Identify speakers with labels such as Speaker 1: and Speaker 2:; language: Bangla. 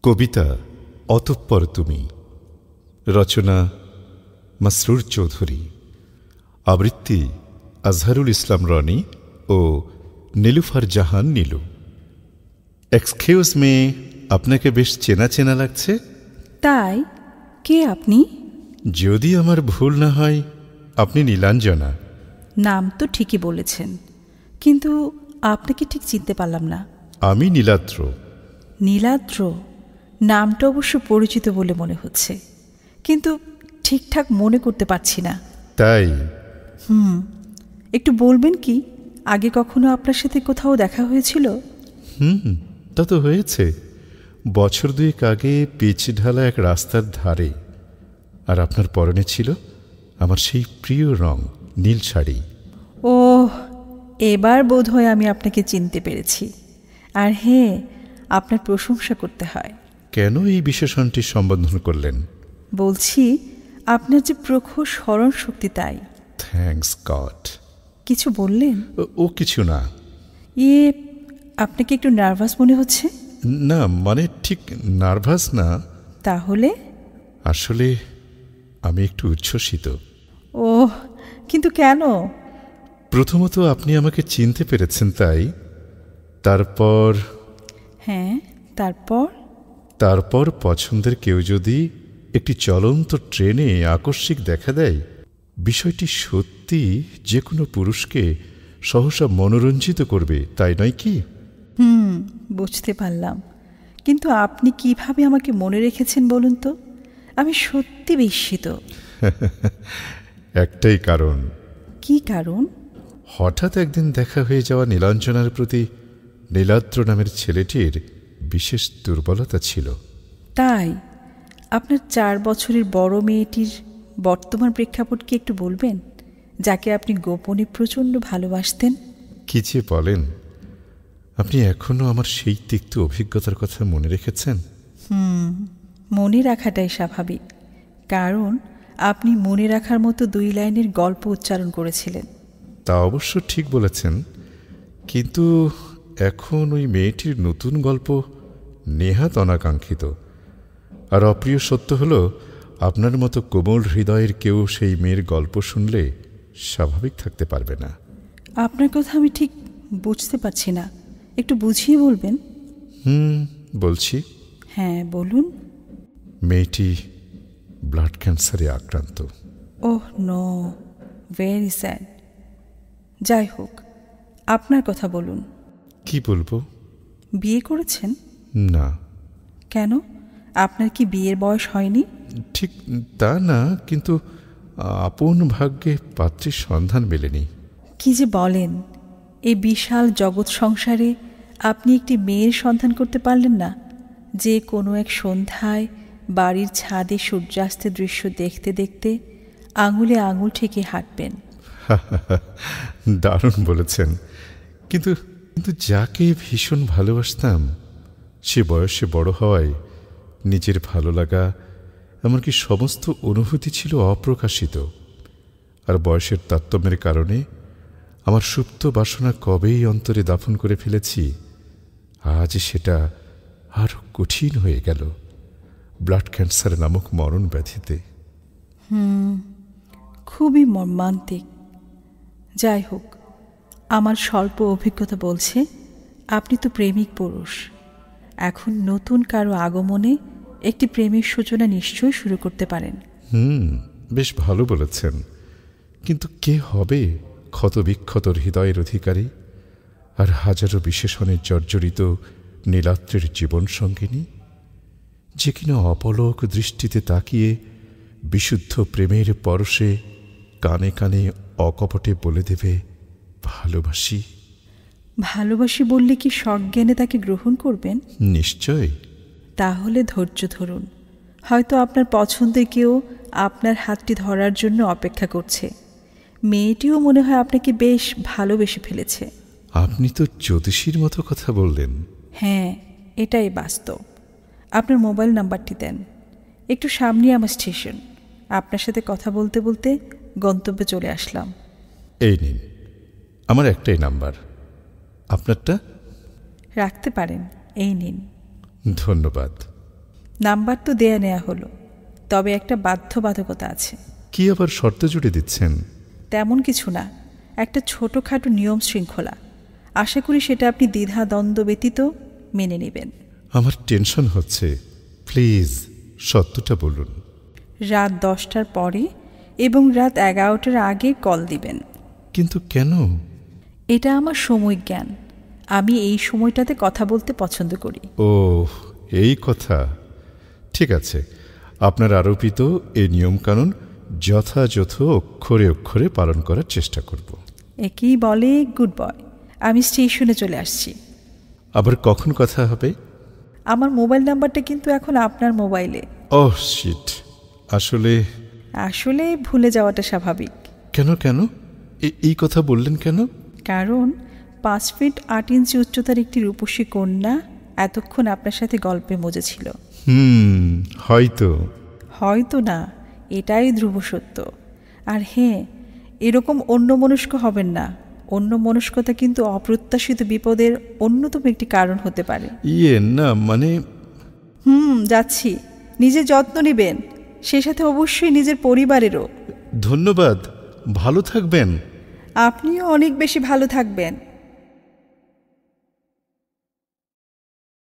Speaker 1: কবিতা অতঃপর তুমি, রচনা মাসরুর চৌধুরী, আবৃত্তি আজহারুল ইসলাম রনি ও নীলুফার জাহান নীলু। এক্সকিউজ মি, আপনাকে বেশ চেনা চেনা লাগছে।
Speaker 2: তাই? কে আপনি?
Speaker 1: যদি আমার ভুল না হয় আপনি নীলাঞ্জনা।
Speaker 2: নাম তো ঠিকই বলেছেন, কিন্তু আপনাকে ঠিক চিনতে পারলাম না।
Speaker 1: আমি নীলাদ্র।
Speaker 2: নীলাদ্র নামটা অবশ্য পরিচিত বলে মনে হচ্ছে, কিন্তু ঠিকঠাক মনে করতে পারছি না।
Speaker 1: তাই?
Speaker 2: একটু বলবেন কি, আগে কখনো আপনার সাথে কোথাও দেখা হয়েছিল?
Speaker 1: তা তো হয়েছে, বছর দুয়েক আগে পিচ ঢালা এক রাস্তার ধারে। আর আপনার পরনে ছিল আমার সেই প্রিয় রং, নীল শাড়ি।
Speaker 2: ও, এবার বোধহয় আমি আপনাকে চিনতে পেরেছি। আর হ্যাঁ, আপনার প্রশংসা করতে হয়।
Speaker 1: কেন এই বিশেষণটি সম্বোধন করলেন?
Speaker 2: বলছি, আপনার যে প্রখর স্মরণ শক্তি, তাই।
Speaker 1: Thanks god.
Speaker 2: কিছু বললেন?
Speaker 1: ও কিছু না।
Speaker 2: আপনাকে একটু নার্ভাস মনে হচ্ছে।
Speaker 1: না, মানে ঠিক নার্ভাস না।
Speaker 2: তাহলে?
Speaker 1: আসলে আমি একটু উচ্ছ্বসিত।
Speaker 2: ওহ, কিন্তু কেন?
Speaker 1: প্রথমত আপনি আমাকে চিনতে পেরেছেন, তাই। তারপর?
Speaker 2: হ্যাঁ, তারপর?
Speaker 1: তারপর পছন্দের কেউ যদি একটি চলন্ত ট্রেনে আকস্মিক দেখা দেয়, বিষয়টি সত্যি যে কোনো পুরুষকে সহসা মনোরঞ্জিত করবে, তাই নয় কি?
Speaker 2: বুঝতে পারলাম, কিন্তু আপনি কিভাবে আমাকে মনে রেখেছেন বলুন তো? আমি সত্যি বিস্মিত।
Speaker 1: একটাই কারণ।
Speaker 2: কি কারণ?
Speaker 1: হঠাৎ একদিন দেখা হয়ে যাওয়া নীলাঞ্জনার প্রতি নীলাদ্র নামের ছেলেটির বিশেষ দুর্বলতা ছিল।
Speaker 2: তাই? আপনার 4 বছরের বড় মেয়েটির বর্তমান প্রেক্ষাপট কি একটু বলবেন, যাকে আপনি গোপনে প্রচণ্ড ভালোবাসতেন?
Speaker 1: কি যে বলেন! আপনি এখনো আমার সেই তিক্ত অভিজ্ঞতার কথা মনে রেখেছেন?
Speaker 2: মনে রাখাটাই স্বাভাবিক, কারণ আপনি মনে রাখার মতো 2 লাইনের গল্প উচ্চারণ করেছিলেন।
Speaker 1: তা অবশ্য ঠিক বলেছেন, কিন্তু এখন ওই মেয়েটির নতুন গল্প নেহাত অনাকাঙ্ক্ষিত। আর অপ্রিয় সত্য হল, আপনার মতো কোমল হৃদয়ের কেউ সেই মেয়ের গল্প শুনলে স্বাভাবিক থাকতে পারবে না।
Speaker 2: আপনার কথা আমি ঠিক বুঝতে পারছি না, একটু বুঝিয়ে বলবেন?
Speaker 1: বলছি।
Speaker 2: হ্যাঁ, বলুন।
Speaker 1: মেয়েটি ব্লাড ক্যান্সারে আক্রান্ত।
Speaker 2: Oh no, very sad. যাই হোক, আপনার কথা বলুন।
Speaker 1: কি বলবো?
Speaker 2: বিয়ে করেছেন?
Speaker 1: না।
Speaker 2: কেন? আপনার কি বিয়ের বয়স হয়নি?
Speaker 1: ঠিক তা না, কিন্তু আপন ভাগ্যে পাত্রীর সন্ধান মেলেনি।
Speaker 2: কি যে বলেন! এই বিশাল জগৎ সংসারে আপনি একটি মেয়ের সন্ধান করতে পারলেন না, যে কোনো এক সন্ধ্যায় বাড়ির ছাদে সূর্যাস্তের দৃশ্য দেখতে দেখতে আঙুলে আঙুল ঠেকে হাঁটবেন?
Speaker 1: দারুণ বলেছেন, কিন্তু যাকে ভীষণ ভালোবাসতাম, সে বয়সে বড় হওয়ায় নিজের ভালো লাগা, এমনকি সমস্ত অনুভূতি ছিল অপ্রকাশিত। আর বয়সের তারতম্যের কারণে আমার সুপ্ত বাসনা কবেই অন্তরে দাফন করে ফেলেছি। আজ সেটা আরো কঠিন হয়ে গেল ব্লাড ক্যান্সার নামক মরণ ব্যাধিতে।
Speaker 2: খুবই মর্মান্তিক। যাই হোক, আমার স্বল্প অভিজ্ঞতা বলছে আপনি তো প্রেমিক পুরুষ। এখন নতুন কারো আগমনে একটি প্রেমের সূচনা নিশ্চয়ই শুরু করতে পারেন।
Speaker 1: বেশ ভালো বলেছেন, কিন্তু কে হবে ক্ষতবিক্ষত হৃদয়ের অধিকারী আর হাজারো বিশেষণে জর্জরিত নীলাদ্রের জীবন সঙ্গিনী, যে কিনা অপলক দৃষ্টিতে তাকিয়ে বিশুদ্ধ প্রেমের পরশে কানে কানে অকপটে বলে দেবে, ভালোবাসি।
Speaker 2: ভালোবাসি বললে কি সজ্ঞানে তাকে গ্রহণ করবেন?
Speaker 1: নিশ্চয়।
Speaker 2: তাহলে ধৈর্য ধরুন, হয়তো আপনার পছন্দের কেউ আপনার হাতটি ধরার জন্য অপেক্ষা করছে। মেয়েটিও মনে হয় আপনাকে বেশ ভালোবেসে ফেলেছে।
Speaker 1: আপনি তো জ্যোতিষীর মতো কথা বললেন।
Speaker 2: হ্যাঁ, এটাই বাস্তব। আপনার মোবাইল নাম্বারটি দেন। একটু সামনে আমার স্টেশন। আপনার সাথে কথা বলতে বলতে গন্তব্যে চলে আসলাম।
Speaker 1: এই নিন, আমার একটাই নাম্বার। আপনারটা?
Speaker 2: রাখতে পারেন, এই নিন।
Speaker 1: ধন্যবাদ।
Speaker 2: নাম্বার তো দেয়া নেয়া হলো, তবে একটা বাধ্যবাধকতা আছে।
Speaker 1: কি আবার শর্ত জুড়ে দিচ্ছেন?
Speaker 2: তেমন কিছু না, একটা ছোটোখাটো নিয়ম শৃঙ্খলা। আশা করি সেটা আপনি দ্বিধা দ্বন্দ্ব ব্যতীত মেনে নেবেন।
Speaker 1: আমার টেনশন হচ্ছে, প্লিজ সত্যটা বলুন।
Speaker 2: রাত 10টার পরে এবং রাত 11টার আগে কল দিবেন।
Speaker 1: কিন্তু কেন?
Speaker 2: এটা আমার সময় জ্ঞান, আমি এই সময়টাতে কথা বলতে পছন্দ করি।
Speaker 1: ও, এই কথা। ঠিক আছে, আপনার আরোপিত এই নিয়মকানুন যথাযথ অক্ষরে অক্ষরে পালন করার চেষ্টা করব।
Speaker 2: একেই বলে গুড বয়। আমি স্টেশনে চলে আসছি।
Speaker 1: আবার কখন কথা হবে?
Speaker 2: আমার মোবাইল নাম্বারটা কিন্তু এখন আপনার মোবাইলে।
Speaker 1: ওহ শিট,
Speaker 2: আসলে ভুলে যাওয়াটা স্বাভাবিক।
Speaker 1: কেন কেন এই কথা বললেন কেন?
Speaker 2: কারণ 5 ফিট 8 ইঞ্চি উচ্চতার একটি রূপসী কন্যা এতক্ষণ আপনার সাথে গল্পে মজেছিল। হয়তো না, এটাই ধ্রুব সত্য। আর হ্যাঁ, এরকম অন্যমনস্ক হবেন না। অন্যমনস্কতা কিন্তু অপ্রত্যাশিত বিপদের অন্যতম একটি কারণ হতে পারে।
Speaker 1: না মানে
Speaker 2: যাচ্ছি। নিজের যত্ন নেবেন, সে সাথে অবশ্যই নিজের পরিবারেরও।
Speaker 1: ধন্যবাদ, ভালো থাকবেন।
Speaker 2: আপনিও অনেক বেশি ভালো থাকবেন।